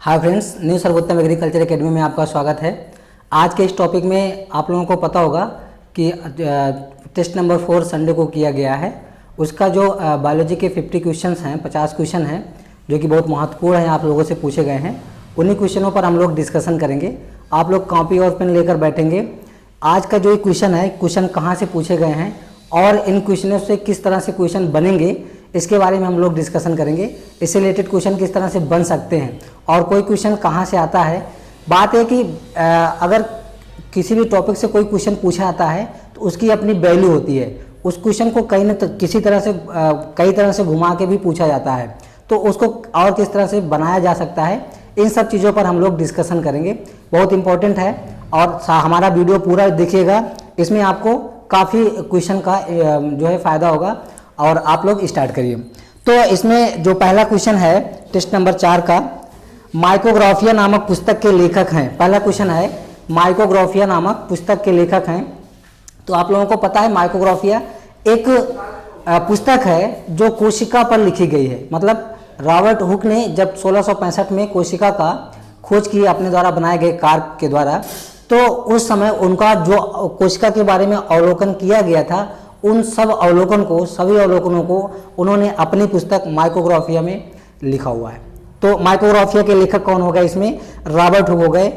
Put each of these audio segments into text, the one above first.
Hi friends, new सर्वोत्तम agriculture academy में आपका स्वागत है। आज के इस टॉपिक में आप लोगों को पता होगा कि टेस्ट नंबर 4 संडे को किया गया है। उसका जो बायोलॉजी के 50 क्वेश्चंस हैं, 50 क्वेश्चन हैं जो कि बहुत महत्वपूर्ण हैं, आप लोगों से पूछे गए हैं। उन्हीं क्वेश्चनों पर हम लोग डिस्कशन करेंगे। आप लोग कॉपी और पेन लेकर बैठेंगे। आज का जो क्वेश्चन है, क्वेश्चन कहाँ से पूछे गए हैं और इन क्वेश्चनों से किस तरह से क्वेश्चन बनेंगे, इसके बारे में हम लोग डिस्कशन करेंगे। इससे रिलेटेड क्वेश्चन किस तरह से बन सकते हैं और कोई क्वेश्चन कहाँ से आता है। बात है कि अगर किसी भी टॉपिक से कोई क्वेश्चन पूछा जाता है तो उसकी अपनी वैल्यू होती है। उस क्वेश्चन को कहीं न किसी तरह से कई तरह से घुमा के भी पूछा जाता है, तो उसको और किस तरह से बनाया जा सकता है, इन सब चीज़ों पर हम लोग डिस्कशन करेंगे। बहुत इंपॉर्टेंट है और हमारा वीडियो पूरा देखिएगा। इसमें आपको काफ़ी क्वेश्चन का जो है फ़ायदा होगा और आप लोग स्टार्ट करिए। तो इसमें जो पहला क्वेश्चन है टेस्ट नंबर 4 का, माइक्रोग्राफिया नामक पुस्तक के लेखक हैं। पहला क्वेश्चन है, माइक्रोग्राफिया नामक पुस्तक के लेखक हैं। तो आप लोगों को पता है माइक्रोग्राफिया एक पुस्तक है जो कोशिका पर लिखी गई है। मतलब रॉबर्ट हुक ने जब 1665 में कोशिका का खोज की अपने द्वारा बनाए गए कार्य के द्वारा, तो उस समय उनका जो कोशिका के बारे में अवलोकन किया गया था, उन सभी अवलोकनों को उन्होंने अपनी पुस्तक माइक्रोग्राफिया में लिखा हुआ है। तो माइक्रोग्राफिया के लेखक कौन हो गए? इसमें रॉबर्ट हुक हो गए।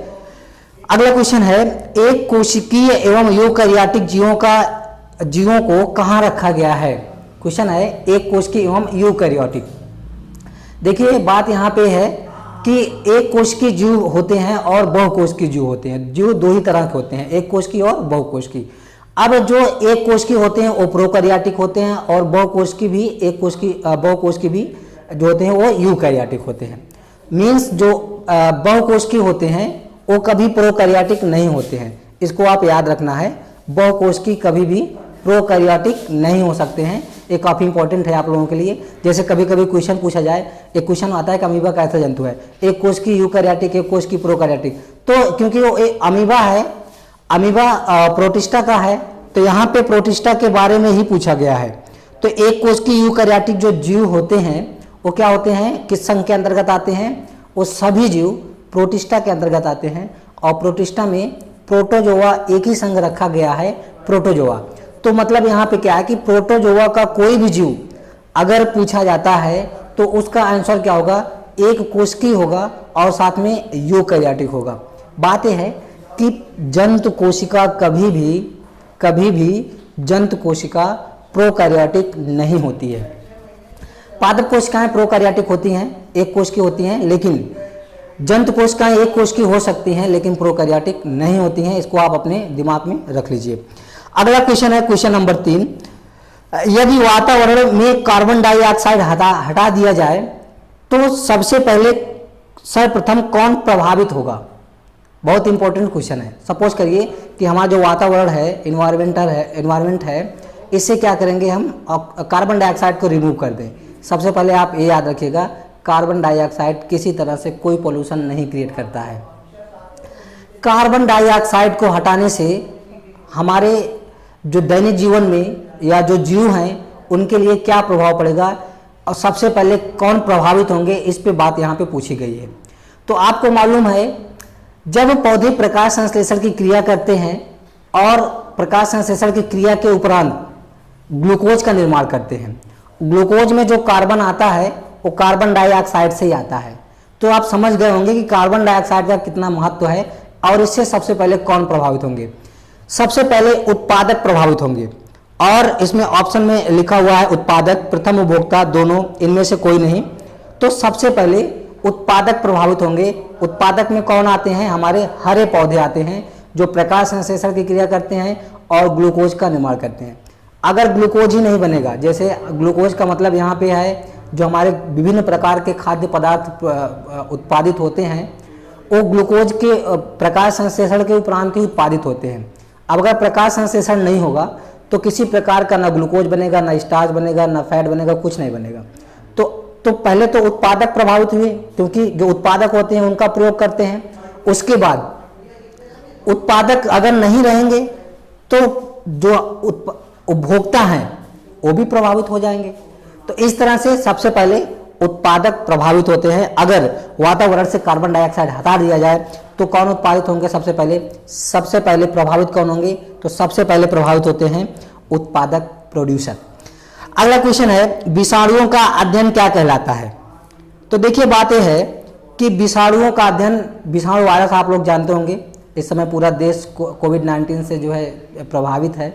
अगला क्वेश्चन है, एक कोशिकीय एवं यूकैरियोटिक जीवों को कहाँ रखा गया है? क्वेश्चन है, एक कोशिकीय एवं यूकैरियोटिक। देखिए बात यहाँ पे है कि एक कोशिकीय जीव होते हैं और बहुकोशिकीय जीव होते हैं। जीव दो ही तरह के होते हैं, एक कोशिकीय और बहुकोशिकीय। अब जो एक कोशिकीय होते हैं वो प्रोकैरियोटिक होते हैं और बहुकोशिकीय भी जो होते हैं वो यूकैरियोटिक होते हैं। मीन्स जो बहुकोशिकीय होते हैं वो कभी प्रोकैरियोटिक नहीं होते हैं। इसको आप याद रखना है, बहुकोशिकीय कभी भी प्रोकैरियोटिक नहीं हो सकते हैं। ये काफ़ी इंपॉर्टेंट है आप लोगों के लिए। जैसे कभी कभी क्वेश्चन पूछा जाए, एक क्वेश्चन आता है कि अमीबा कैसा जंतु है, एक कोशिकीय यूकैरियोटिक, एक कोशिकीय प्रोकैरियोटिक। तो क्योंकि वो एक अमीबा है, अमीबा प्रोटिस्टा का है, तो यहाँ पे प्रोटिस्टा के बारे में ही पूछा गया है। तो एक कोशिकीय यूकैरियोटिक जो जीव होते हैं वो क्या होते हैं, किस संघ के अंतर्गत आते हैं? वो सभी जीव प्रोटिस्टा के अंतर्गत आते हैं और प्रोटिस्टा में प्रोटोजोआ एक ही संघ रखा गया है, प्रोटोजोआ। तो मतलब यहाँ पे क्या है कि प्रोटोजोआ का कोई भी जीव अगर पूछा जाता है तो उसका आंसर क्या होगा? एक कोशिकीय होगा और साथ में यूकैरियोटिक होगा। बात यह है कि जंतु कोशिका कभी भी जंतु कोशिका प्रोकैरियोटिक नहीं होती है। पादप कोशिकाएं प्रोकैरियोटिक होती हैं, एक कोशिकीय होती हैं, लेकिन जंतु कोशिकाएं एक कोशिकीय हो सकती हैं लेकिन प्रोकैरियोटिक नहीं होती हैं। इसको आप अपने दिमाग में रख लीजिए। अगला क्वेश्चन है क्वेश्चन नंबर 3, यदि वातावरण में कार्बन डाइऑक्साइड हटा दिया जाए तो सबसे पहले सर्वप्रथम कौन प्रभावित होगा? बहुत इंपॉर्टेंट क्वेश्चन है। सपोज करिए कि हमारा जो वातावरण है, एनवायरनमेंट है, इससे क्या करेंगे हम? कार्बन डाइऑक्साइड को रिमूव कर दें। सबसे पहले आप ये याद रखिएगा, कार्बन डाइऑक्साइड किसी तरह से कोई पोल्यूशन नहीं क्रिएट करता है। कार्बन डाइऑक्साइड को हटाने से हमारे जो दैनिक जीवन में या जो जीव हैं उनके लिए क्या प्रभाव पड़ेगा और सबसे पहले कौन प्रभावित होंगे, इस पे बात यहाँ पे पूछी गई है। तो आपको मालूम है, जब पौधे प्रकाश संश्लेषण की क्रिया करते हैं और प्रकाश संश्लेषण की क्रिया के उपरांत ग्लूकोज का निर्माण करते हैं, ग्लूकोज में जो कार्बन आता है वो कार्बन डाइऑक्साइड से ही आता है। तो आप समझ गए होंगे कि कार्बन डाइऑक्साइड का कितना महत्व है और इससे सबसे पहले कौन प्रभावित होंगे? सबसे पहले उत्पादक प्रभावित होंगे और इसमें ऑप्शन में लिखा हुआ है उत्पादक, प्रथम उपभोक्ता, दोनों, इनमें से कोई नहीं। तो सबसे पहले उत्पादक प्रभावित होंगे। उत्पादक में कौन आते हैं? हमारे हरे पौधे आते हैं जो प्रकाश संश्लेषण की क्रिया करते हैं और ग्लूकोज का निर्माण करते हैं। अगर ग्लूकोज ही नहीं बनेगा, जैसे ग्लूकोज का मतलब यहाँ पे है जो हमारे विभिन्न प्रकार के खाद्य पदार्थ उत्पादित होते हैं, वो ग्लूकोज के प्रकाश संश्लेषण के उपरांत ही उत्पादित होते हैं। अब अगर प्रकाश संश्लेषण नहीं होगा तो किसी प्रकार का ना ग्लूकोज बनेगा, ना स्टार्च बनेगा, ना फैट बनेगा, कुछ नहीं बनेगा। तो पहले तो उत्पादक प्रभावित हुए क्योंकि जो उत्पादक होते हैं उनका प्रयोग करते हैं। उसके बाद उत्पादक अगर नहीं रहेंगे तो जो उपभोक्ता हैं वो भी प्रभावित हो जाएंगे। तो इस तरह से सबसे पहले उत्पादक प्रभावित होते हैं। अगर वातावरण से कार्बन डाइऑक्साइड हटा दिया जाए तो कौन उत्पादित होंगे? सबसे पहले प्रभावित कौन होंगे? तो सबसे पहले प्रभावित होते हैं उत्पादक, प्रोड्यूसर। अगला क्वेश्चन है, विषाणुओं का अध्ययन क्या कहलाता है? तो देखिए बात यह है कि विषाणुओं का अध्ययन, विषाणु वायरस आप लोग जानते होंगे, इस समय पूरा देश कोविड-19 से जो है प्रभावित है,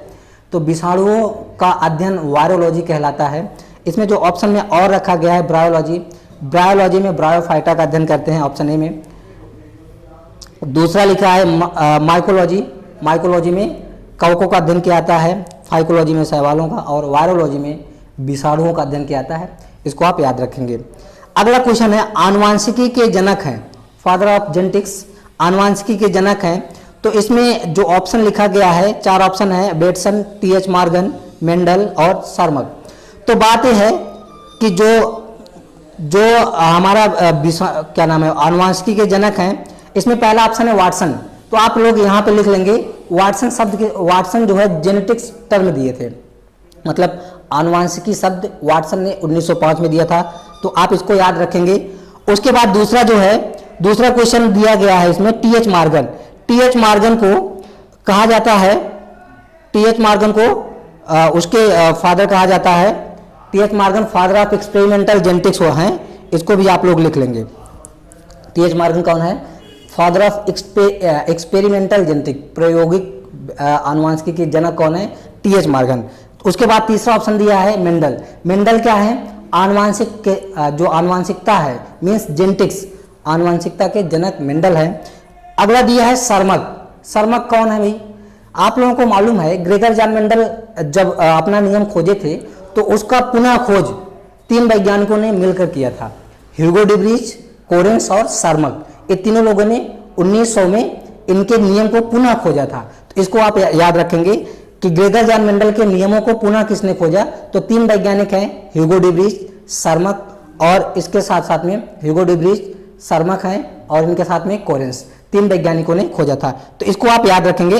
तो विषाणुओं का अध्ययन वायरोलॉजी कहलाता है। इसमें जो ऑप्शन में और रखा गया है ब्रायोलॉजी, ब्रायोलॉजी में ब्रायोफाइटा का अध्ययन करते हैं ऑप्शन ए में। दूसरा लिखा है माइकोलॉजी, माइकोलॉजी में कवकों का अध्ययन किया जाता है, फाइकोलॉजी में शैवालों का, और वायरोलॉजी में विषाणुओं का अध्ययन किया जाता है। इसको आप याद रखेंगे। अगला क्वेश्चन है, आनुवांशिकी के जनक हैं, फादर ऑफ जेनेटिक्स, आनुवांशिकी के जनक हैं। तो इसमें जो ऑप्शन लिखा गया है, 4 ऑप्शन है, बेटसन, टीएच मॉर्गन, मेंडल और सर्मक। तो बात यह है कि जो हमारा क्या नाम है, आनुवांशिकी के जनक हैं, इसमें पहला ऑप्शन है वाटसन। तो आप लोग यहाँ पे लिख लेंगे वाटसन शब्द के, वाटसन जो है जेनेटिक्स टर्म दिए थे, मतलब आनुवांशिकी शब्द वाटसन ने 1905 में दिया था, तो आप इसको याद रखेंगे। उसके बाद दूसरा जो है, दूसरा क्वेश्चन दिया गया है इसमें टीएच मॉर्गन। टीएच मॉर्गन को कहा जाता है, टीएच मॉर्गन को उसके फादर कहा जाता है, T H Morgan father of experimental genetics वो हैं, इसको भी आप लोग लिख लेंगे। टीएच मॉर्गन कौन है? फादर ऑफ एक्सपेरिमेंटल जेनेटिक, प्रायोगिक आनुवांशिकी के जनक कौन है? T H Morgan. उसके बाद तीसरा ऑप्शन दिया है मेंडल। मेंडल क्या है? आनुवांशिक के जो आनुवांशिकता है मीन्स जेनेटिक्स, आनुवांशिकता के जनक मेंडल है। अगला दिया है सर्मक। सर्मक कौन है भाई? आप लोगों को मालूम है ग्रेगर जॉन मेंडल जब अपना नियम खोजे थे तो उसका पुनः खोज 3 वैज्ञानिकों ने मिलकर किया था, ह्यूगो डिब्रीज, कोरेंस और सर्मक। ये तीनों लोगों ने 1900 में इनके नियम को पुनः खोजा था। तो इसको आप याद रखेंगे कि ग्रेगर जॉन मेंडल के नियमों को पुनः किसने खोजा? तो 3 वैज्ञानिक हैं, ह्यूगो डिब्रीज, सर्मक और इसके साथ साथ में ह्यूगो डिब्रीज, सर्मक हैं और इनके साथ में कोरेंस, 3 वैज्ञानिकों ने खोजा था। तो इसको आप याद रखेंगे।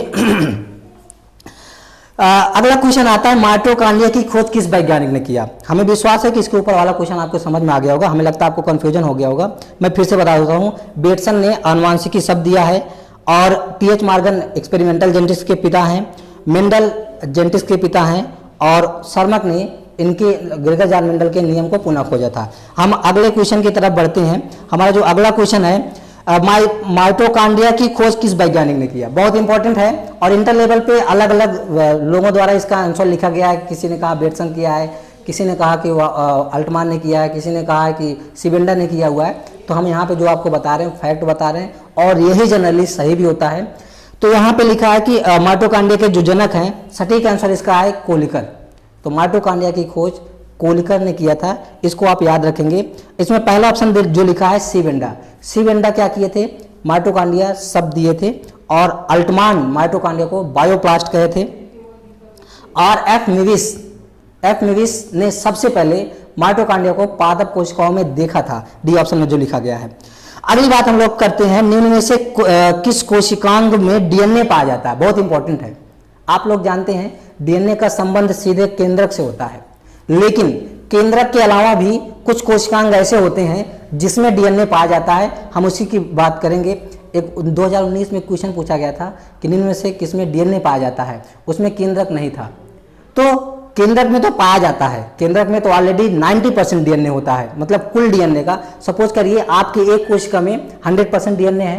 अगला क्वेश्चन आता है, माइटोकॉन्ड्रिया की खोज किस वैज्ञानिक ने किया? हमें विश्वास है कि इसके ऊपर वाला क्वेश्चन आपको समझ में आ गया होगा, हमें लगता है आपको कंफ्यूजन हो गया होगा। मैं फिर से बता देता हूँ, बेटसन ने आनुवांशिकी शब्द दिया है और टीएच मॉर्गन एक्सपेरिमेंटल जेनेटिक्स के पिता हैं, मेंडल जेनेटिक्स के पिता हैं और सर्मक ने इनके ग्रेगर जॉन मेंडल के नियम को पुनः खोजा था। हम अगले क्वेश्चन की तरफ बढ़ते हैं। हमारा जो अगला क्वेश्चन है, माइटोकॉन्ड्रिया की खोज किस वैज्ञानिक ने किया? बहुत इंपॉर्टेंट है और इंटर लेवल पे अलग अलग लोगों द्वारा इसका आंसर लिखा गया है। किसी ने कहा बेटसन किया है, किसी ने कहा कि अल्टमान ने किया है, किसी ने कहा है कि सीबेंडर ने किया हुआ है। तो हम यहाँ पे जो आपको बता रहे हैं फैक्ट बता रहे हैं और यही जनरली सही भी होता है। तो यहाँ पे लिखा है कि माइटोकॉन्ड्रिया के जो जनक हैं, सटीक आंसर इसका है कोलिकर। तो माइटोकॉन्ड्रिया की खोज कोलिकर ने किया था, इसको आप याद रखेंगे। इसमें पहला ऑप्शन जो लिखा है सीबेंडा। सीबेंडा क्या किए थे? माइटोकॉन्ड्रिया शब्द दिए थे और अल्टमान माइटोकॉन्ड्रिया को बायोप्लास्ट कहे थे और एफ मिविस ने सबसे पहले माइटोकॉन्ड्रिया को पादप कोशिकाओं में देखा था। डी ऑप्शन में जो लिखा गया है। अगली बात हम लोग करते हैं, निम्न में से किस कोशिकांग में डीएनए पाया जाता है? बहुत इंपॉर्टेंट है। आप लोग जानते हैं डीएनए का संबंध सीधे केंद्रक से होता है, लेकिन केंद्रक के अलावा भी कुछ कोशिकांग ऐसे होते हैं जिसमें डीएनए पाया जाता है। हम उसी की बात करेंगे। एक 2019 में क्वेश्चन पूछा गया था कि निम्न में से किसमें डीएनए पाया जाता है, उसमें केंद्रक नहीं था। तो केंद्रक में तो पाया जाता है, केंद्रक में तो ऑलरेडी 90% डीएनए होता है, मतलब कुल डीएनए का। सपोज करिए आपके एक कोशिका में 100% डीएनए है,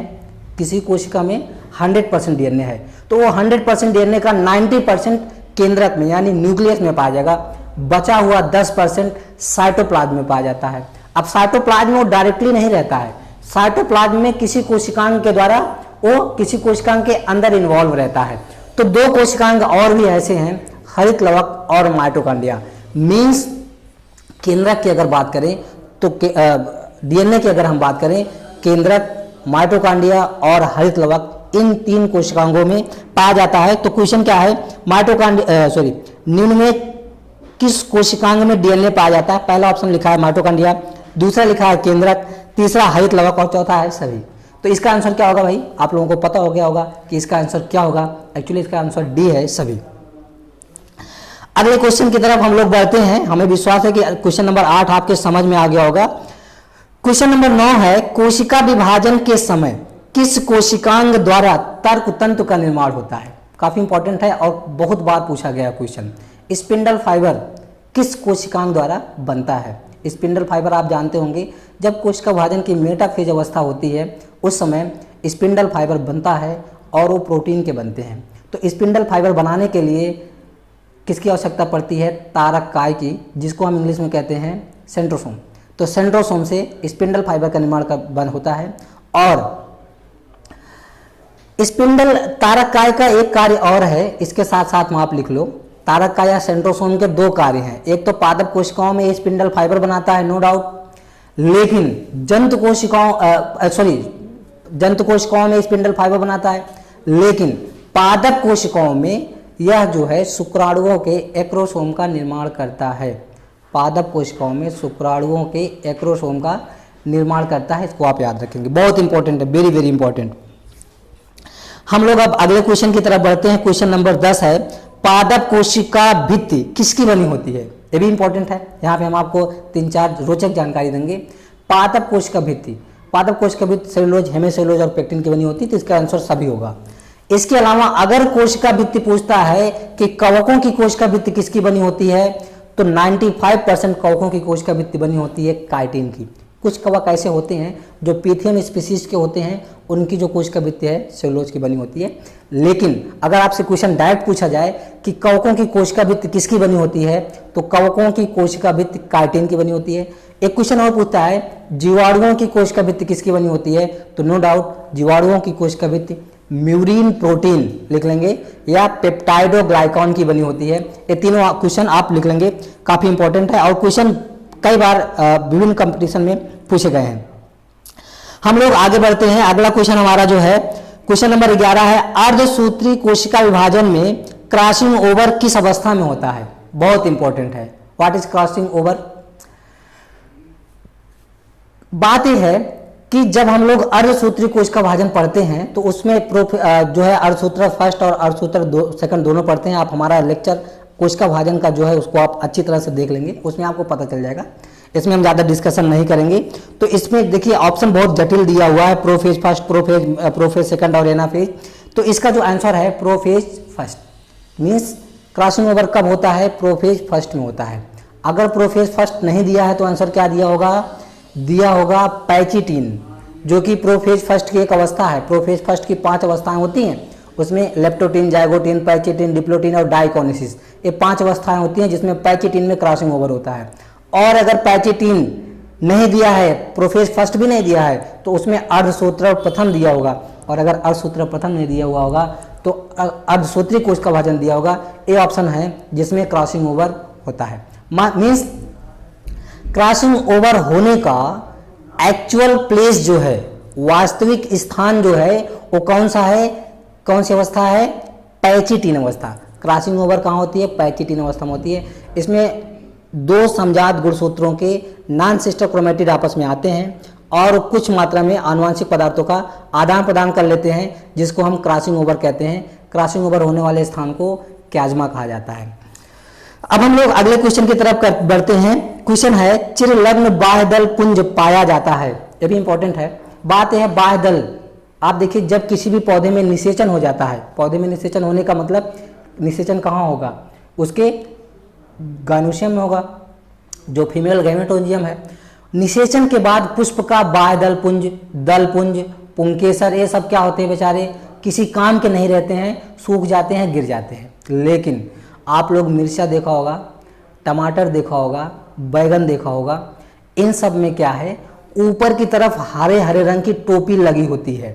किसी कोशिका में 100% डीएनए है, तो वो 100% डीएनए का 90% केंद्रक में यानी न्यूक्लियस में पाया जाएगा, बचा हुआ 10% साइटोप्लाज्म में पाया जाता है। अब साइटोप्लाज्म में वो डायरेक्टली नहीं रहता है, साइटोप्लाज्म में किसी कोशिकांग के द्वारा वो किसी कोशिकांग के अंदर इन्वॉल्व रहता है। तो 2 कोशिकांग और भी ऐसे हैं, हरित लवक और माइटोकॉन्ड्रिया। मीन्स केंद्रक की अगर बात करें तो डीएनए की अगर हम बात करें, केंद्रक, माइटोकॉन्ड्रिया और हरित लवक, इन 3 कोशिकांगों में पाया जाता है। तो क्वेश्चन क्या है, निम्न में किस कोशिकांग में डीएनए पाया जाता है? पहला ऑप्शन लिखा है माइटोकॉन्ड्रिया, दूसरा लिखा है केंद्रक, तीसरा हरित लवक और चौथा है सभी। तो इसका आंसर क्या होगा भाई? आप लोगों को पता हो गया होगा कि इसका आंसर क्या होगा। एक्चुअली इसका आंसर डी है, सभी। अगले क्वेश्चन की तरफ हम लोग बढ़ते हैं। हमें विश्वास है कि क्वेश्चन नंबर 8 आपके समझ में आ गया होगा। क्वेश्चन नंबर 9 है, कोशिका विभाजन के समय किस कोशिकांग द्वारा तर्क तंतु का निर्माण होता है। काफी इंपॉर्टेंट है और बहुत बार पूछा गया क्वेश्चन। स्पिंडल फाइबर किस कोशिकांग द्वारा बनता है। स्पिंडल फाइबर आप जानते होंगे, जब कोशिका विभाजन की मेटाफेज अवस्था होती है उस समय स्पिंडल फाइबर बनता है और वो प्रोटीन के बनते हैं। तो स्पिंडल फाइबर बनाने के लिए किसकी आवश्यकता पड़ती है, तारक काय की, जिसको हम इंग्लिश में कहते हैं सेंट्रोसोम। तो सेंट्रोसोम से स्पिंडल फाइबर का निर्माण बन होता है। और स्पिंडल तारक काय का एक कार्य और है, इसके साथ साथ में आप लिख लो, तारक काय या सेंट्रोसोम के 2 कार्य हैं। एक तो पादप कोशिकाओं में स्पिंडल फाइबर बनाता है, नो डाउट, लेकिन जंतु कोशिकाओं में स्पिंडल फाइबर बनाता है, लेकिन पादप कोशिकाओं में यह जो है शुक्राणुओं के एक्रोसोम का निर्माण करता है। पादप कोशिकाओं में शुक्राणुओं के एक्रोसोम का निर्माण करता है। इसको आप याद रखेंगे, बहुत इंपॉर्टेंट है, वेरी वेरी इंपॉर्टेंट। हम लोग अब अगले क्वेश्चन की तरफ बढ़ते हैं। क्वेश्चन नंबर 10 है, पादप कोशिका भित्ति किसकी बनी होती है। ये भी इंपॉर्टेंट है, यहाँ पे हम आपको 3-4 रोचक जानकारी देंगे। पादप कोशिका भित्ति, पादप कोशिका भित्ति सेलुलोज, हेमिसेलुलोज और पेक्टिन की बनी होती है, तो इसका आंसर सभी होगा। इसके अलावा अगर कोशिका भित्ति पूछता है कि कवकों की कोशिका भित्ति किसकी बनी होती है, तो 95% कवकों की कोशिका भित्ति बनी होती है काइटिन की। कुछ कवक ऐसे होते हैं जो पीथियम स्पीसीज के होते हैं, उनकी जो कोशिका भित्ति है सेलुलोज की बनी होती है। लेकिन अगर आपसे क्वेश्चन डायरेक्ट पूछा जाए कि कवकों की कोशिका भित्ति किसकी बनी होती है, तो कवकों की कोशिका भित्ति काइटिन की बनी होती है। एक क्वेश्चन और पूछता है, जीवाणुओं की कोशिका भित्ति किसकी बनी होती है, तो नो डाउट जीवाणुओं की कोशिका भित्ति म्यूरिन प्रोटीन लिख लेंगे या पेप्टाइडोग्लाइकॉन की बनी होती है। ये तीनों क्वेश्चन आप लिख लेंगे, काफी इंपॉर्टेंट है और क्वेश्चन कई बार विभिन्न कंपटीशन में पूछे गए हैं। हम लोग आगे बढ़ते हैं। अगला क्वेश्चन हमारा जो है क्वेश्चन नंबर 11 है, अर्धसूत्री कोशिका विभाजन में क्रॉसिंग ओवर किस अवस्था में होता है। बहुत इंपॉर्टेंट है, व्हाट इज क्रॉसिंग ओवर। बात यह है कि जब हम लोग अर्धसूत्री कोशिका विभाजन पढ़ते हैं तो उसमें जो है अर्धसूत्र फर्स्ट और अर्धसूत्र सेकंड दोनों पढ़ते हैं। आप हमारा लेक्चर कोशिका विभाजन का जो है उसको आप अच्छी तरह से देख लेंगे, उसमें आपको पता चल जाएगा। इसमें हम ज़्यादा डिस्कशन नहीं करेंगे। तो इसमें देखिए ऑप्शन बहुत जटिल दिया हुआ है, प्रोफेज फर्स्ट, प्रोफेज सेकंड और एनाफेज। तो इसका जो आंसर है prophase first, means crossing over कब होता है, प्रोफेज फर्स्ट में होता है। अगर प्रोफेज फर्स्ट नहीं दिया है तो आंसर क्या दिया होगा पैचिटिन, जो कि प्रोफेज फर्स्ट की एक अवस्था है। प्रोफेज फर्स्ट की 5 अवस्थाएं होती हैं, उसमें लेप्टोटिन, जाइगोटिन, पैचिटिन, डिप्लोटिन और डाइकोनिसिस, ये 5 अवस्थाएं होती हैं जिसमें पैचिटिन में क्रॉसिंग ओवर होता है। और अगर पैचिटिन नहीं दिया है, प्रोफेज फर्स्ट भी नहीं दिया है, तो उसमें अर्धसूत्र प्रथम दिया होगा। और अगर अर्धसूत्र प्रथम नहीं दिया हुआ होगा तो अर्धसूत्री कोशिका विभाजन दिया होगा। ये ऑप्शन है जिसमें क्रॉसिंग ओवर होता है। मीन्स क्रॉसिंग ओवर होने का एक्चुअल प्लेस जो है, वास्तविक स्थान जो है वो कौन सा है, कौन सी अवस्था है, पैचिटिन अवस्था। क्रॉसिंग ओवर कहाँ होती है, पैचिटिन अवस्था में होती है। इसमें 2 समजात गुणसूत्रों के नॉन सिस्टर क्रोमेटिड आपस में आते हैं और कुछ मात्रा में आनुवंशिक पदार्थों का आदान प्रदान कर लेते हैं, जिसको हम क्रॉसिंग ओवर कहते हैं। क्रॉसिंग ओवर होने वाले स्थान को क्याज्मा कहा जाता है। अब हम लोग अगले क्वेश्चन की तरफ बढ़ते हैं। क्वेश्चन है, चिरलग्न बाह्य दल पुंज पाया जाता है। ये भी इंपॉर्टेंट है। बात यह है बाह्य दल, आप देखिए जब किसी भी पौधे में निषेचन हो जाता है, पौधे में निषेचन होने का मतलब निषेचन कहाँ होगा, उसके गाइनोसियम में होगा, जो फीमेल गैमेटोजियम है। निषेचन के बाद पुष्प का बाह्य दल पुंज, पुंकेसर, ये सब क्या होते हैं बेचारे, किसी काम के नहीं रहते हैं, सूख जाते हैं, गिर जाते हैं। लेकिन आप लोग मिर्चा देखा होगा, टमाटर देखा होगा, बैगन देखा होगा, इन सब में क्या है, ऊपर की तरफ हरे हरे रंग की टोपी लगी होती है।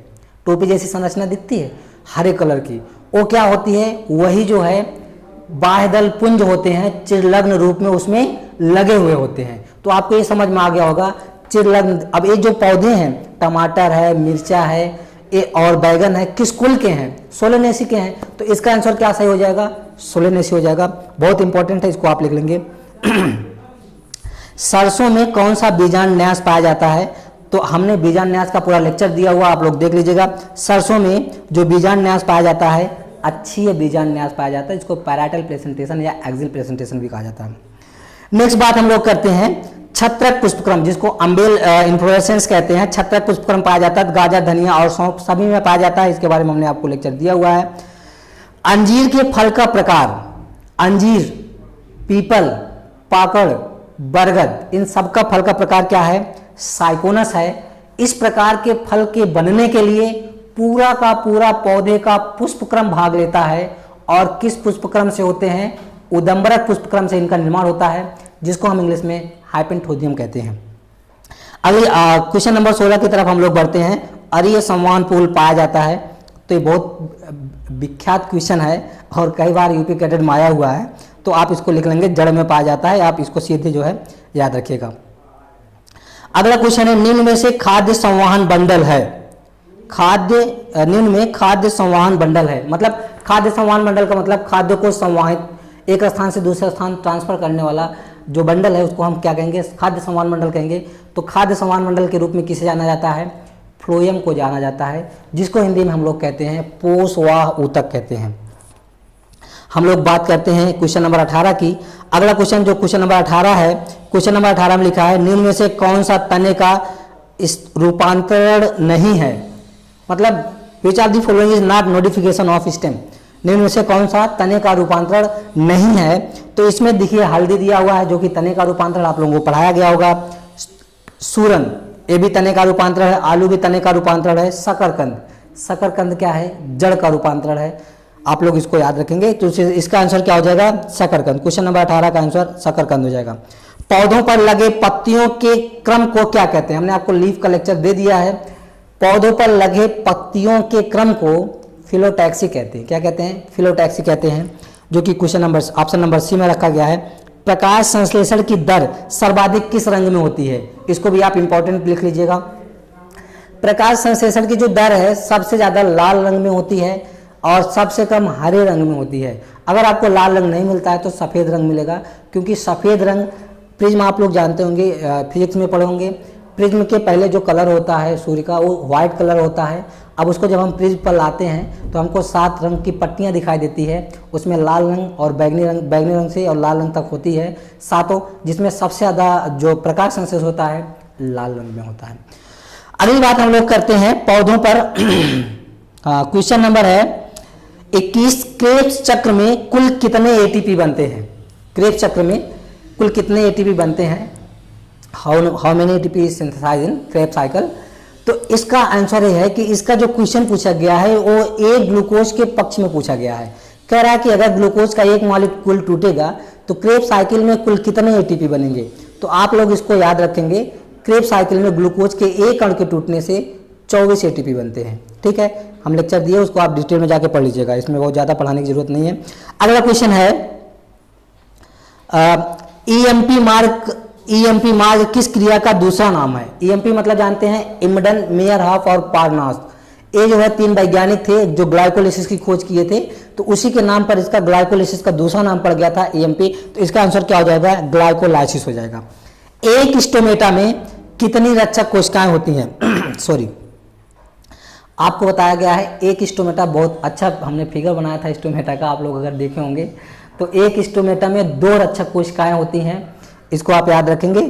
टोपी जैसी संरचना दिखती है हरे कलर की, वो क्या होती है, वही जो है बाह्य दल पुंज होते हैं, चिरलग्न रूप में उसमें लगे हुए होते हैं। तो आपको ये समझ में आ गया होगा चिरलग्न। अब ये जो पौधे हैं, टमाटर है, मिर्चा है, ये और बैगन है, किस कुल के हैं, सोलेनेसी के हैं। तो इसका आंसर क्या सही हो जाएगा, सोलेनेसी हो जाएगा। बहुत इंपॉर्टेंट है, इसको आप लिख लेंगे। सरसों में कौन सा बीजांडन्यास पाया जाता है, तो हमने बीजांडन्यास का पूरा लेक्चर दिया हुआ, आप लोग देख लीजिएगा। सरसों में जो बीजांडन्यास पाया जाता है अच्छी बीजान्यास पाया जाता है, इसको पैराइटल प्लेसेंटेशन या एक्सियल प्लेसेंटेशन भी कहा जाता है। नेक्स्ट बात हम लोग करते हैं छत्रक पुष्पक्रम, जिसको अम्बेल इन्फ्लोरेसेंस कहते हैं। छत्रक पुष्पक्रम पाया जाता है गाजर, धनिया और सौंफ सभी में पाया जाता है। इसके बारे में हमने आपको लेक्चर दिया हुआ है। अंजीर के फल का प्रकार, अंजीर, पीपल, पाकड़, बरगद, इन सब का फल का प्रकार क्या है? साइकोनस है। इस प्रकार के फल के बनने के लिए पूरा का पूरा पौधे का पुष्पक्रम भाग लेता है। और किस पुष्पक्रम से होते हैं? उदंबरक पुष्पक्रम से इनका निर्माण होता है, जिसको हम इंग्लिश में हाइपेंथोडियम कहते हैं। अगली क्वेश्चन नंबर 16 की तरफ हम लोग बढ़ते हैं। अरीय संवहन पुल पाया जाता है, तो ये बहुत विख्यात क्वेश्चन है और कई बार यूपी कैडेट में आया हुआ है, तो आप इसको लिख लेंगे, जड़ में पाया जाता है। आप इसको सीधे जो है याद रखिएगा। अगला क्वेश्चन है, निम्न में से खाद्य संवहन बंडल है। निम्न में खाद्य संवहन बंडल है, मतलब खाद्य संवहन बंडल का मतलब खाद्य को संवाहित एक स्थान से दूसरे स्थान ट्रांसफर करने वाला जो बंडल है उसको हम क्या कहेंगे? खाद्य संवहन मंडल कहेंगे। तो खाद्य संवहन मंडल के रूप में किसे जाना जाता है? फ्लोएम को जाना जाता है, जिसको हिंदी में हम लोग कहते हैं पोषवाह ऊतक कहते हैं। हम लोग बात करते हैं क्वेश्चन नंबर 18 की। अगला क्वेश्चन जो क्वेश्चन नंबर 18 है, क्वेश्चन नंबर 18 में लिखा है, निम्न में से कौन सा तने का इस रूपांतरण नहीं है? मतलब which of the following is not notification of stem. निम्न में से कौन सा तने का रूपांतरण नहीं है? तो इसमें देखिए हल्दी दिया हुआ है, जो कि तने का रूपांतरण आप लोगों को पढ़ाया गया होगा। सूरन, ये भी तने का रूपांतरण है। आलू भी तने का रूपांतरण है। शकरकंद, शकरकंद क्या है? जड़ का रूपांतरण है। आप लोग इसको याद रखेंगे। तो इसका आंसर क्या हो जाएगा? शकरकंद। क्वेश्चन नंबर 18 का आंसर शकरकंद हो जाएगा। पौधों पर लगे पत्तियों के क्रम को क्या कहते हैं? हमने आपको लीफ का लेक्चर दे दिया है। पौधों पर लगे पत्तियों के क्रम को फिलोटैक्सी कहते हैं। क्या कहते हैं? फिलोटैक्सी कहते हैं, जो कि question number option number C में रखा गया है। प्रकाश संश्लेषण की दर सर्वाधिक किस रंग में होती है? इसको भी आप इंपॉर्टेंट लिख लीजिएगा। प्रकाश संश्लेषण की जो दर है सबसे ज्यादा लाल रंग में होती है और सबसे कम हरे रंग में होती है। अगर आपको लाल रंग नहीं मिलता है तो सफेद रंग मिलेगा, क्योंकि सफेद रंग प्रिज्म आप लोग जानते होंगे, फिजिक्स में पढ़े होंगे। प्रिज्म के पहले जो कलर होता है सूर्य का, वो व्हाइट कलर होता है। अब उसको जब हम प्रिज्म पर लाते हैं तो हमको 7 रंग की पट्टियां दिखाई देती है। उसमें लाल रंग और बैगनी रंग से और लाल रंग तक होती है सातों, जिसमें सबसे ज़्यादा जो प्रकाश संश्लेषण होता है लाल रंग में होता है। अगली बात हम लोग करते हैं पौधों पर। क्वेश्चन नंबर है 21, क्रेब्स चक्र में कुल कितने एटीपी बनते हैं? क्रेब्स चक्र में कुल कितने एटीपी बनते हैं? How many ATP synthesize in Krebs cycle? तो इसका आंसर ये है कि इसका जो क्वेश्चन पूछा गया है वो एक ग्लूकोज के पक्ष में पूछा गया है। कह रहा है कि अगर ग्लूकोज का एक मॉलिक्यूल टूटेगा तो क्रेब्स साइकिल में कुल कितने एटीपी बनेंगे? तो आप लोग इसको याद रखेंगे, क्रेब्स साइकिल में ग्लूकोज के एक अणु के टूटने से 24 एटीपी बनते हैं। ठीक है, हम लेक्चर दिए, उसको आप डिटेल में जाके पढ़ लीजिएगा, इसमें बहुत ज़्यादा पढ़ाने की जरूरत नहीं है। अगला क्वेश्चन है ईएमपी मार्ग किस क्रिया का दूसरा नाम है? ईएमपी मतलब जानते हैं इमडन, मेयरहॉफ और पार्नास। ये जो है 3 वैज्ञानिक थे जो ग्लाइकोलिसिस की खोज किए थे, तो उसी के नाम पर इसका ग्लाइकोलिसिस का दूसरा नाम पड़ गया था ईएमपी। तो इसका आंसर क्या हो जाएगा? ग्लाइकोलाइसिस हो जाएगा। एक स्टोमेटा में कितनी रक्षक कोशिकाएं होती हैं? सॉरी, आपको बताया गया है एक स्टोमेटा, बहुत अच्छा हमने फिगर बनाया था स्टोमेटा का, आप लोग अगर देखे होंगे तो एक स्टोमेटा में 2 रक्षक कोशिकाएं होती हैं, इसको आप याद रखेंगे।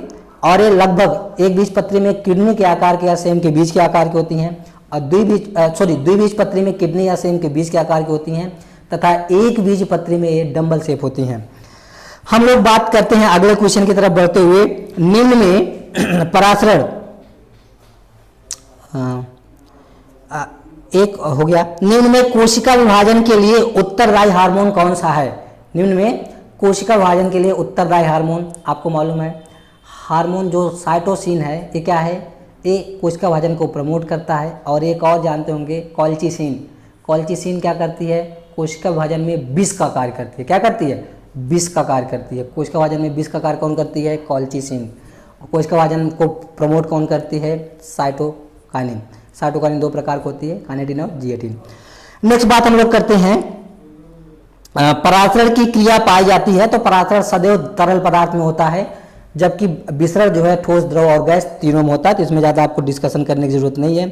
और ये लगभग एक बीजपत्री में किडनी के आकार के या सेम के बीज के आकार की होती हैं, और द्विबीजपत्री में किडनी या सेम के बीज के आकार की होती हैं, तथा एक बीजपत्री में ये डंबल शेप होती हैं। हम लोग बात करते हैं अगले क्वेश्चन की तरफ बढ़ते हुए। निम्न में पराशरण एक हो गया। निम्न में कोशिका विभाजन के लिए उत्तरदायी हार्मोन कौन सा है? निम्न में कोशिका विभाजन के लिए उत्तरदायी हार्मोन आपको मालूम है, हार्मोन जो साइटोसिन है, ये क्या है? ये कोशिका विभाजन को प्रमोट करता है। और एक और जानते होंगे कॉल्चिसिन। कॉल्चिसिन क्या करती है? कोशिका विभाजन में विष का कार्य करती है। क्या करती है? विष का कार्य करती है। कोशिका विभाजन में विष का कार्य कौन करती है? कॉल्चिसिन। कोशिका विभाजन को प्रमोट कौन करती है? साइटोकाइनिन। साइटोकाइनिन 2 प्रकार की होती है, काइनेटिन और जिएटिन। नेक्स्ट बात हम लोग करते हैं, पराशरण की क्रिया पाई जाती है। तो पराशरण सदैव तरल पदार्थ में होता है, जबकि विसरण जो है ठोस, द्रव और गैस तीनों में होता है। तो इसमें ज़्यादा आपको डिस्कशन करने की जरूरत नहीं है।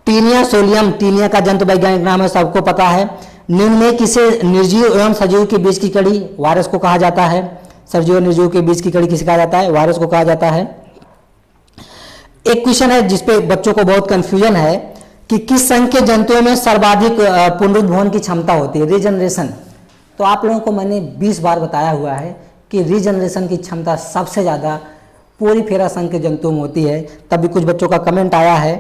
टीनिया सोलियम, टीनिया का जंतु वैज्ञानिक नाम है, सबको पता है। निम्न में किसे निर्जीव एवं सजीव के बीच की कड़ी वायरस को कहा जाता है? सजीव और निर्जीव के बीच की कड़ी किसे कहा जाता है? वायरस को कहा जाता है। एक क्वेश्चन है जिसपे बच्चों को बहुत कंफ्यूजन है कि किस संघ के जंतुओं में सर्वाधिक पुनरुद्भवन की क्षमता होती है, रीजनरेशन। तो आप लोगों को मैंने 20 बार बताया हुआ है कि रीजनरेशन की क्षमता सबसे ज़्यादा पोरीफेरा संघ के जंतुओं में होती है। तभी कुछ बच्चों का कमेंट आया है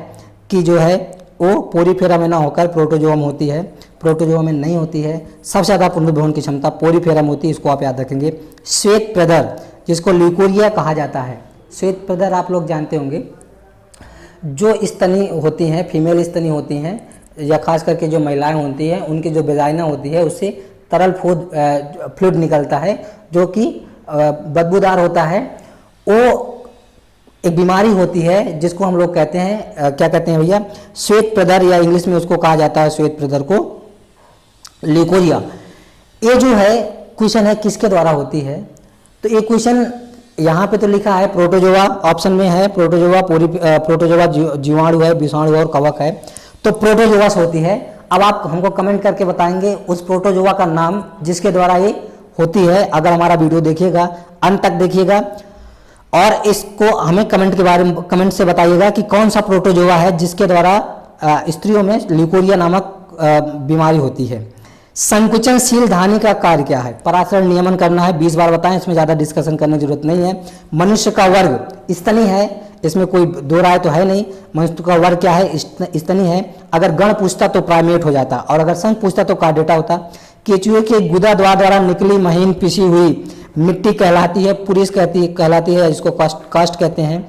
कि जो है वो पोरीफेरा में ना होकर प्रोटोजोआ में होती है, प्रोटोजोआ में नहीं होती है। सबसे ज़्यादा पुनरुद्भवन की क्षमता पोरीफेरा में होती है, इसको आप याद रखेंगे। श्वेत प्रदर जिसको ल्यूकोरिया कहा जाता है, श्वेत प्रदर आप लोग जानते होंगे, जो स्तनी होती हैं, फीमेल स्तनी होती हैं, या खास करके जो महिलाएं होती हैं, उनकी जो वेजाइना होती है उससे तरल फ्लूइड निकलता है जो कि बदबूदार होता है। वो एक बीमारी होती है जिसको हम लोग कहते हैं क्या कहते हैं भैया? श्वेत प्रदर, या इंग्लिश में उसको कहा जाता है श्वेत प्रदर को ल्यूकोरिया। ये जो है क्वेश्चन है किसके द्वारा होती है? तो ये क्वेश्चन यहाँ पे तो लिखा है प्रोटोजोआ, ऑप्शन में है प्रोटोजोआ, प्रोटोजोआ जीवाणु है, विषाणु और कवक है, तो प्रोटोजोआ से होती है। अब आप हमको कमेंट करके बताएंगे उस प्रोटोजोआ का नाम जिसके द्वारा ये होती है। अगर हमारा वीडियो देखिएगा अंत तक देखिएगा और इसको हमें कमेंट से बताइएगा कि कौन सा प्रोटोजोआ है जिसके द्वारा स्त्रियों में ल्यूकोरिया नामक बीमारी होती है। संकुचनशील धानी का कार्य क्या है? पराशरण नियमन करना है, 20 बार बताएं, इसमें ज़्यादा डिस्कशन करने की जरूरत नहीं है। मनुष्य का वर्ग स्तनी है, इसमें कोई दो राय तो है नहीं। मनुष्य का वर्ग क्या है? स्तनी है। अगर गण पूछता तो प्राइमेट हो जाता, और अगर संघ पूछता तो कार्डेटा होता। केचुए के गुदा द्वारा निकली महीन पिसी हुई मिट्टी कहलाती है, पुरिस कहलाती है, इसको कास्ट कहते हैं।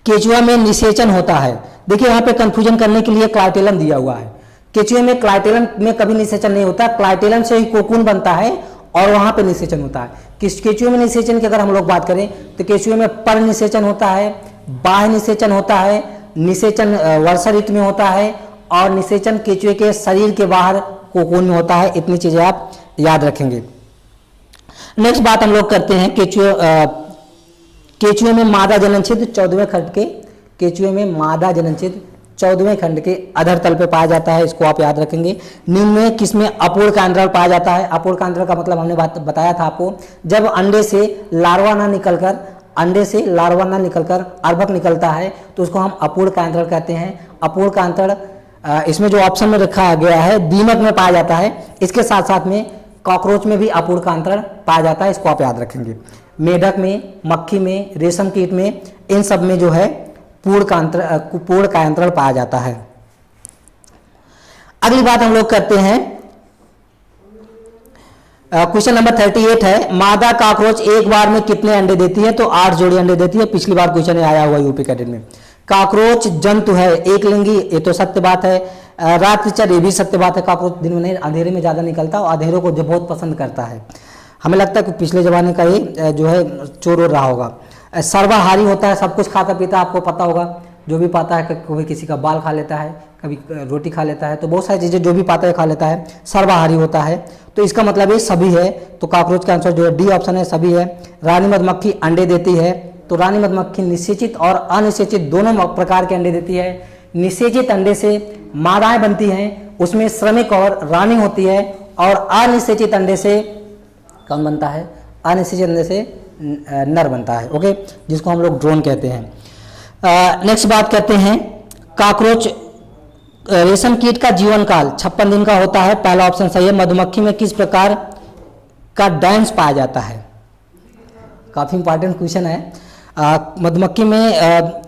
केचुआ में निषेचन होता है। देखिए यहाँ पे कंफ्यूजन करने के लिए क्लाइटेलम दिया हुआ है। केचुए में क्लाइटेलम में कभी निषेचन नहीं होता, क्लाइटेलम से ही कोकून बनता है और वहां पे निषेचन होता है। केचुए में निषेचन की अगर हम लोग बात करें तो केचुए में पर निषेचन होता है, बाह्य निषेचन होता है, निषेचन वर्षा ऋतु में होता है, और निषेचन केचुए के शरीर के बाहर कोकून में होता है। इतनी चीजें आप याद रखेंगे। नेक्स्ट बात हम लोग करते हैं केचुए में मादा जनन छिद्र 14वें खंड के, केचुए में मादा जनन छिद्र 14वें खंड के अधर तल पे पाया जाता है, इसको आप याद रखेंगे। निम्न में किसमें अपूर्ण कांड्रल पाया जाता है? अपूर्ण कांड्रल का मतलब हमने बताया था आपको, जब अंडे से लार्वा ना निकलकर अर्भक निकलता है तो उसको हम अपूर्ण कांड्रल कहते हैं। अपूर्ण कांड्रल इसमें जो ऑप्शन में रखा गया है दीमक में पाया जाता है। इसके साथ साथ में कॉकरोच में भी अपूर्ण कांड्रल पाया जाता है, इसको आप याद रखेंगे। मेढक में, मक्खी में, रेशम कीट में, इन सब में जो है पूर्ण कायांतरण पाया जाता है। अगली बात हम लोग करते हैं, क्वेश्चन नंबर 38 है, मादा कॉकरोच एक बार में कितने अंडे देती है? तो 8 जोड़ी अंडे देती है। पिछली बार क्वेश्चन आया हुआ यूपी कैडेट में। कॉकरोच जंतु है, एक लिंगी, ये तो सत्य बात है। रात्रिचर, ये भी सत्य बात है। कॉकरोच दिन में नहीं, अंधेरे में ज्यादा निकलता है और अंधेरों को जो बहुत पसंद करता है। हमें लगता है कि पिछले जमाने का ये जो है चोर रहा होगा। सर्वाहारी होता है, सब कुछ खाता पीता, आपको पता होगा। जो भी पाता है, कभी किसी का बाल खा लेता है, कभी रोटी खा लेता है, तो बहुत सारी चीज़ें जो भी पाता है खा लेता है, सर्वाहारी होता है। तो इसका मतलब ये सभी है। तो कॉकरोच का आंसर जो है डी ऑप्शन है, सभी है। रानी मधुमक्खी अंडे देती है, तो रानी मधुमक्खी निषेचित और अनिषेचित दोनों प्रकार के अंडे देती है। निषेचित अंडे से मादाएं बनती हैं, उसमें श्रमिक और रानी होती है, और अनिषेचित अंडे से कौन बनता है? अनिषेचित अंडे से नर बनता है, ओके, जिसको हम लोग ड्रोन कहते हैं। नेक्स्ट बात करते हैं, कॉकरोच रेशम कीट का जीवन काल 56 दिन का होता है, पहला ऑप्शन सही है। मधुमक्खी में किस प्रकार का डांस पाया जाता है? काफी इंपॉर्टेंट क्वेश्चन है। मधुमक्खी में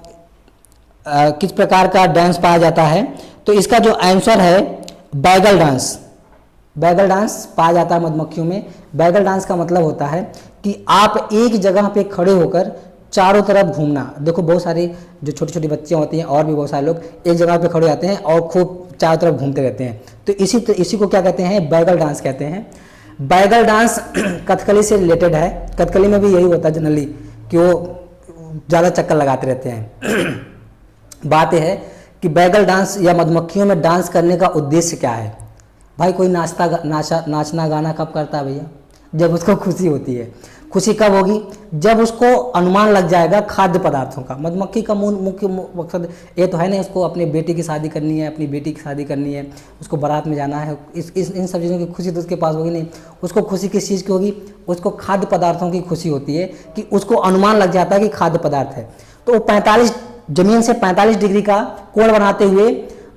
किस प्रकार का डांस पाया जाता है? तो इसका जो आंसर है बैगल डांस। बैगल डांस पाया जाता है मधुमक्खियों में। बैगल डांस का मतलब होता है कि आप एक जगह पे खड़े होकर चारों तरफ घूमना। देखो बहुत सारी जो छोटी छोटी बच्चियां होती हैं और भी बहुत सारे लोग एक जगह पे खड़े आते हैं और खूब चारों तरफ घूमते रहते हैं, तो इसी को क्या कहते हैं? बैगल डांस कहते हैं। बैगल डांस कथकली से रिलेटेड है। कथकली में भी यही होता है जनरली कि वो ज़्यादा चक्कर लगाते रहते हैं। बात यह है कि बैगल डांस या मधुमक्खियों में डांस करने का उद्देश्य क्या है? भाई कोई नाचना गाना कब करता है भैया? जब उसको खुशी होती है। खुशी कब होगी? जब उसको अनुमान लग जाएगा खाद्य पदार्थों का। मधुमक्खी का मुख्य मकसद ये तो है नहीं उसको अपनी बेटी की शादी करनी है, अपनी बेटी की शादी करनी है, उसको बारात में जाना है, इन सब चीज़ों की खुशी तो उसके पास होगी नहीं। उसको खुशी किस चीज़ की होगी? उसको खाद्य पदार्थों की खुशी होती है कि उसको अनुमान लग जाता है कि खाद्य पदार्थ है। तो वो 45 जमीन से 45 डिग्री का कोण बनाते हुए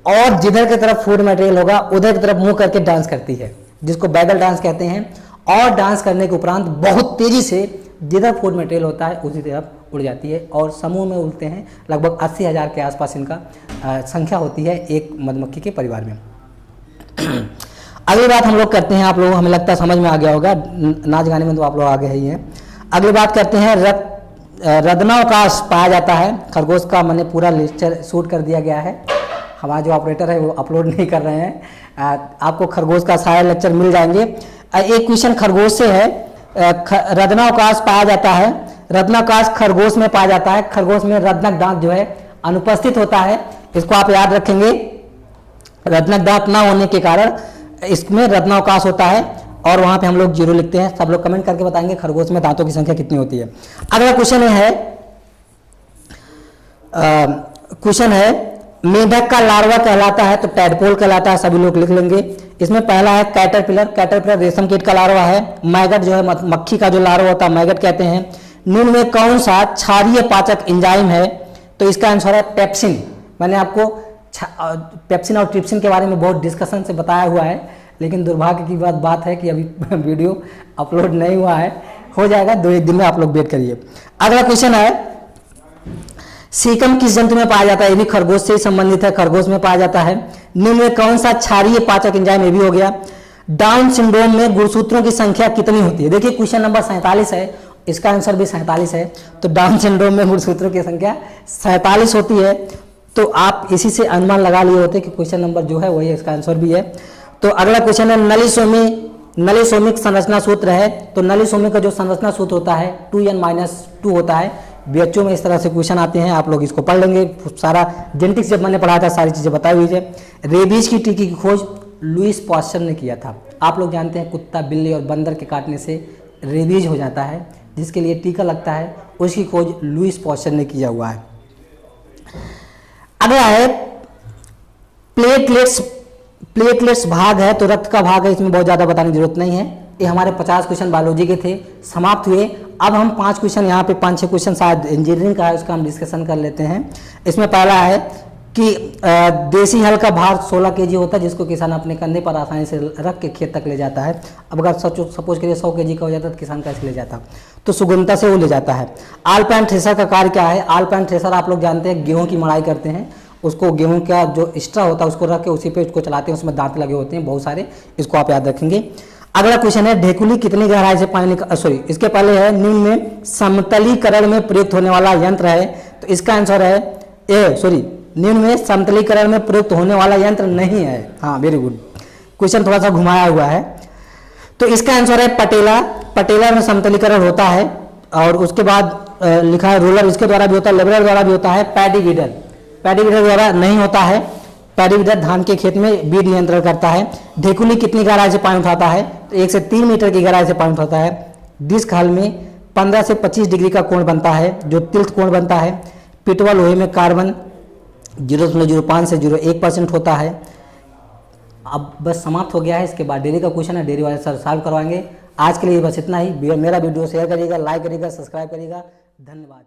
और जिधर की तरफ फूड मटेरियल होगा उधर की तरफ मुंह करके डांस करती है, जिसको बैगल डांस कहते हैं। और डांस करने के उपरांत बहुत तेजी से जिधर फूड मटेरियल होता है उसी तरफ उड़ जाती है और समूह में उड़ते हैं। लगभग 80,000 के आसपास इनका संख्या होती है एक मधुमक्खी के परिवार में। अगली बात हम लोग करते हैं, आप लोग हमें लगता है समझ में आ गया होगा, नाच गाने में तो आप लोग आगे ही हैं। अगली बात करते हैं रत्नावकाश पाया जाता है खरगोश का। मैंने पूरा लेक्चर शूट कर दिया गया है, हमारा जो ऑपरेटर है वो अपलोड नहीं कर रहे हैं। आपको खरगोश का सारे लेक्चर मिल जाएंगे। एक क्वेश्चन खरगोश से है, रत्नावकाश पाया जाता है। रत्नावकाश खरगोश में पाया जाता है। खरगोश में रत्नक दांत जो है अनुपस्थित होता है, इसको आप याद रखेंगे। रत्नक दांत ना होने के कारण इसमें रत्नावकाश होता है और वहां पे हम लोग 0 लिखते हैं। सब लोग कमेंट करके बताएंगे खरगोश में दांतों की संख्या कितनी होती है। अगला क्वेश्चन है मेढक का लार्वा कहलाता है तो टैडपोल कहलाता है, सभी लोग लिख लेंगे। इसमें पहला है कैटरपिलर रेशम कीट का लार्वा है। मैगट जो है मक्खी का जो लार्वा होता है मैगट कहते हैं। निम्न में कौन सा क्षारीय पाचक एंजाइम है? तो इसका आंसर है पेप्सिन। मैंने आपको पेप्सिन और ट्रिप्सिन के बारे में बहुत डिस्कशन से बताया हुआ है, लेकिन दुर्भाग्य की बात है कि अभी वीडियो अपलोड नहीं हुआ है, हो जाएगा 2-1 दिन में, आप लोग वेट करिए। अगला क्वेश्चन है सीकम किस जंतु में पाया जाता है? ये भी खरगोश से ही संबंधित है, खरगोश में पाया जाता है। निम्न में कौन सा क्षारीय पाचक एंजाइम? ये भी हो गया। डाउन सिंड्रोम में गुणसूत्रों की संख्या कितनी होती है? देखिए क्वेश्चन नंबर 47 है, इसका आंसर भी 47 है। तो डाउन सिंड्रोम में गुणसूत्रों की संख्या 47 होती है। तो आप इसी से अनुमान लगा लिए होते कि क्वेश्चन नंबर जो है वही इसका आंसर भी है। तो अगला क्वेश्चन है नलिसोमिक संरचना सूत्र है। तो नलिसोमिक का जो संरचना सूत्र होता है 2n-2 होता है। बीएचओ में इस तरह से क्वेश्चन आते हैं, आप लोग इसको पढ़ लेंगे। सारा जेनेटिक्स जब मैंने पढ़ाया था सारी चीजें बताई हुई है। रेबीज की टीके की खोज लुईस पास्चर ने किया था। आप लोग जानते हैं कुत्ता, बिल्ली और बंदर के काटने से रेबीज हो जाता है, जिसके लिए टीका लगता है, उसकी खोज लुईस पास्चर ने किया हुआ है। अगला है प्लेटलेट्स भाग है, तो रक्त का भाग है, इसमें बहुत ज्यादा बताने की जरूरत नहीं है। ये हमारे 50 क्वेश्चन बायोलॉजी के थे, समाप्त हुए। अब हम 5 क्वेश्चन यहाँ पे 5-6 क्वेश्चन शायद इंजीनियरिंग का है, उसका हम डिस्कशन कर लेते हैं। इसमें पहला है कि देसी हल का भार 16 kg होता है, जिसको किसान अपने कंधे पर आसानी से रख के खेत तक ले जाता है। अब अगर सपोज करिए 100 kg का हो जाता है तो किसान कैसे ले जाता? तो सुगमता से वो ले जाता है। आलपाइन थ्रेशर का कार्य क्या है? आलपाइन थ्रेशर आप लोग जानते हैं गेहूँ की मड़ाई करते हैं, उसको गेहूं का जो एक्स्ट्रा होता है उसको रख के उसी पे उसको चलाते हैं, उसमें दांत लगे होते हैं बहुत सारे, इसको आप याद रखेंगे। अगला क्वेश्चन है ढेकुली कितनी गहराई से पानी इसके पहले है निम्न में समतलीकरण में प्रयुक्त होने वाला यंत्र है। तो इसका आंसर है निम्न में समतलीकरण में प्रयुक्त होने वाला यंत्र नहीं है। हाँ, वेरी गुड, क्वेश्चन थोड़ा सा घुमाया हुआ है। तो इसका आंसर है पटेला में समतलीकरण होता है। और उसके बाद लिखा है रोलर, इसके द्वारा भी होता है, लेबरर द्वारा भी होता है। पैडी वीडर द्वारा नहीं होता है। पैडी वीडर धान के खेत में बीज नियंत्रण करता है। ढेकुली कितनी गहराई से पानी उठाता है? तो 1 से 3 मीटर की गहराई से पानी उठाता है। डिस्क हल में 15 से 25 डिग्री का कोण बनता है, जो तिल्थ कोण बनता है। पिटवा लोहे में कार्बन 0.05 से 0.1% होता है। अब बस समाप्त हो गया है। इसके बाद डेयरी का क्वेश्चन है, डेयरी वाले सर सॉल्व करवाएंगे। आज के लिए बस इतना ही। मेरा वीडियो शेयर करिएगा, लाइक करिएगा, सब्सक्राइब करिएगा। धन्यवाद।